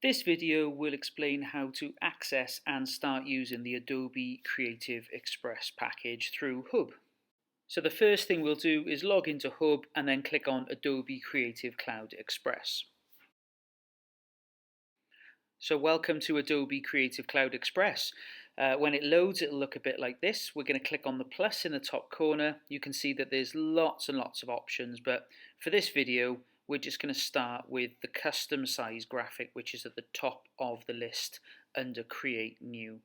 This video will explain how to access and start using the Adobe Creative Express package through Hub. So the first thing we'll do is log into Hub and then click on Adobe Creative Cloud Express. So welcome to Adobe Creative Cloud Express. When it loads, it'll look a bit like this. We're going to click on the plus in the top corner. You can see that there's lots and lots of options, but for this video, we're just going to start with the custom size graphic, which is at the top of the list under Create New.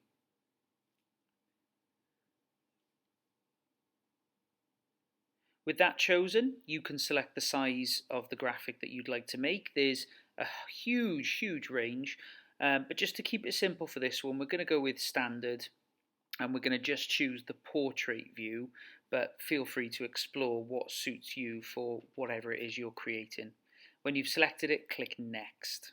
With that chosen, you can select the size of the graphic that you'd like to make. There's a huge range, but just to keep it simple for this one, we're going to go with standard, and we're going to just choose the portrait view, but feel free to explore what suits you for whatever it is you're creating. When you've selected it, click Next.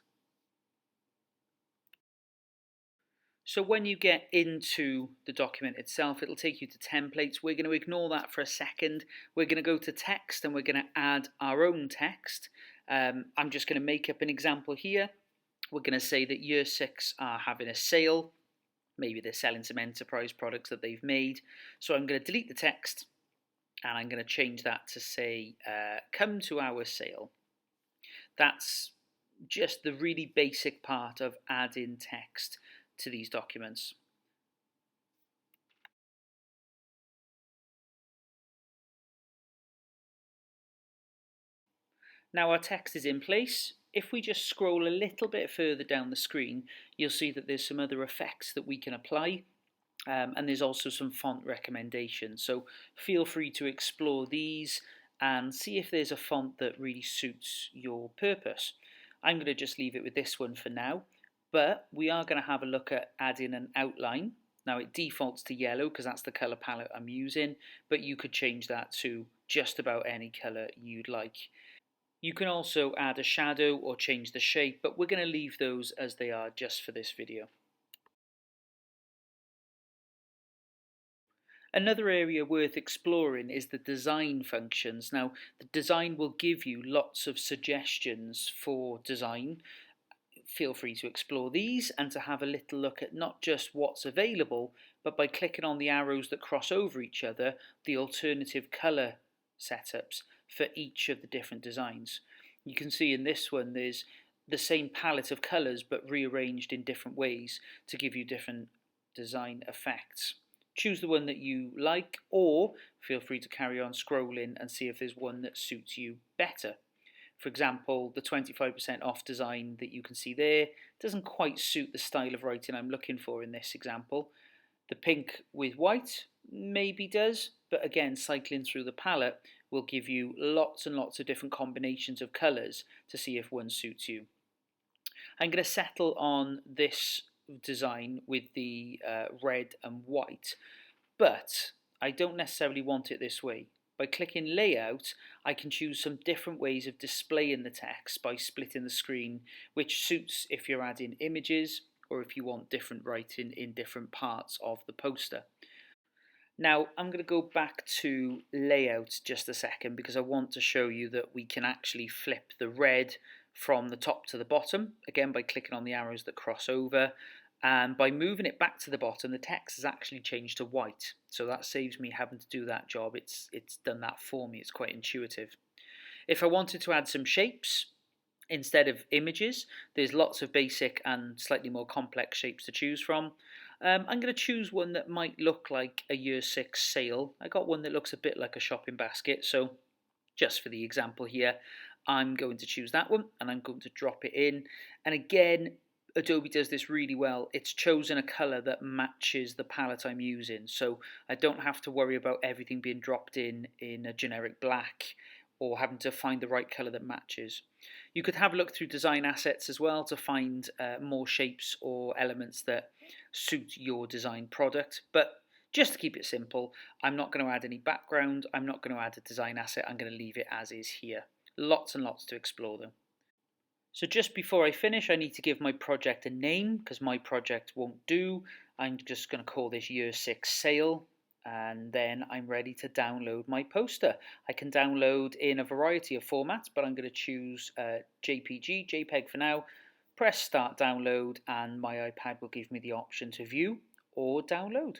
So when you get into the document itself, it'll take you to templates. We're going to ignore that for a second. We're going to go to text and we're going to add our own text. I'm just going to make up an example here. We're going to say that Year 6 are having a sale. Maybe they're selling some enterprise products that they've made. So I'm going to delete the text and I'm going to change that to say, come to our sale. That's just the really basic part of adding text to these documents. Now our text is in place. If we just scroll a little bit further down the screen, you'll see that there's some other effects that we can apply, and there's also some font recommendations. So feel free to explore these and see if there's a font that really suits your purpose. I'm going to just leave it with this one for now. But we are going to have a look at adding an outline. Now it defaults to yellow because that's the colour palette I'm using, but you could change that to just about any colour you'd like. You can also add a shadow or change the shape, but we're going to leave those as they are just for this video. Another area worth exploring is the design functions. Now the design will give you lots of suggestions for design. Feel free to explore these and to have a little look at not just what's available, but by clicking on the arrows that cross over each other, the alternative colour setups for each of the different designs. You can see in this one there's the same palette of colours but rearranged in different ways to give you different design effects. Choose the one that you like, or feel free to carry on scrolling and see if there's one that suits you better. For example, the 25% off design that you can see there doesn't quite suit the style of writing I'm looking for in this example. The pink with white maybe does, but again, cycling through the palette will give you lots and lots of different combinations of colours to see if one suits you. I'm going to settle on this design with the red and white, but I don't necessarily want it this way. By clicking Layout, I can choose some different ways of displaying the text by splitting the screen, which suits if you're adding images or if you want different writing in different parts of the poster. Now I'm going to go back to Layout just a second because I want to show you that we can actually flip the red from the top to the bottom, again by clicking on the arrows that cross over. And by moving it back to the bottom, the text has actually changed to white. So that saves me having to do that job. It's done that for me. It's quite intuitive. If I wanted to add some shapes instead of images, there's lots of basic and slightly more complex shapes to choose from. I'm going to choose one that might look like a Year 6 sale. I got one that looks a bit like a shopping basket. So just for the example here, I'm going to choose that one and I'm going to drop it in. And again, Adobe does this really well. It's chosen a colour that matches the palette I'm using, so I don't have to worry about everything being dropped in a generic black or having to find the right colour that matches. You could have a look through design assets as well to find more shapes or elements that suit your design product, but just to keep it simple, I'm not going to add any background, I'm not going to add a design asset, I'm going to leave it as is here. Lots and lots to explore though. So just before I finish, I need to give my project a name because my project won't do. I'm just going to call this Year 6 Sale, and then I'm ready to download my poster. I can download in a variety of formats, but I'm going to choose JPG, JPEG for now, press start download, and my iPad will give me the option to view or download.